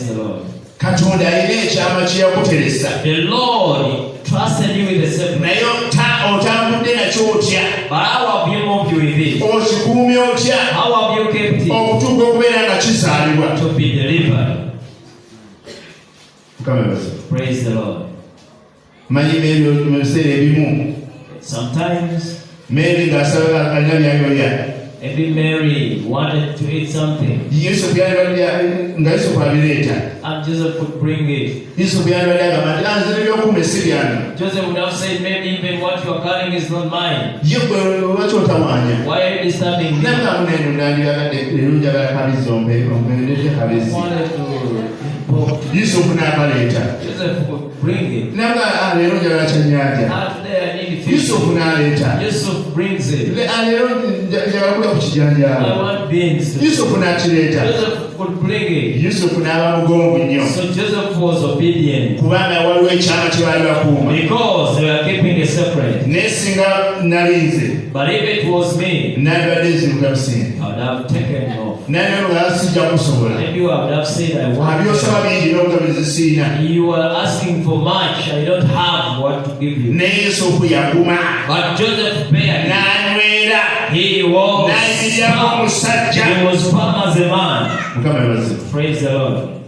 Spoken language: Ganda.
the Lord. Katonda alina ekyama kye yakuteresa. The Lord trusted you with the secret. Naye otambudde nakyo otya? But how have you moved with it? Okikuumye otya? How have you kept it? Okutuuka okubeera nga kisaalibwa. To be delivered. Praise the Lord. Manyi mu biseera ebimu. Sometimes. Mary ng'asaba alina by'ayolya. Maybe Mary wanted to eat something. Yusufu yalibadde nga Yusufu abireeta. And Joseph could bring it. Yusufu yalibadde agamba nti nze ebyokuuma si byange. Joseph would have said, maybe even what you are carrying is not mine. Ye lwaki otawaanya? Why are you disturbing me? Nange neno nandiragadde leero njagala kabizi ompendedde kabizi. Yusufu n'akaleeta. Joseph could bring it. Nange leero njagala kyennyanja. Yusufu n'aleeta. Yusuf brings it. Leero njagala kulya ku kijanjaalo. I want beans. Yusufu n'akireeta. Joseph could bring it. Yusufu n'aba mugonvu nnyo. So Joseph was obedient. Kubanga waliwo ekyama kye baali bakuuma. Because they were keeping a secret. Naye singa nalinze. But if it was me, nandibadde nziruka businge. I would have taken off. Nandibadde sijja kusobola. Maybe you would have said, I want. Byosaba bingi n'obugabizi siina. You are asking for much. I don't have what to give you. Naye Yusufu yaguma. But Joseph paid. N'anywera. He was n'ayimiriramu omusajja. firm as a man. Mukama yebaze. Praise the Lord.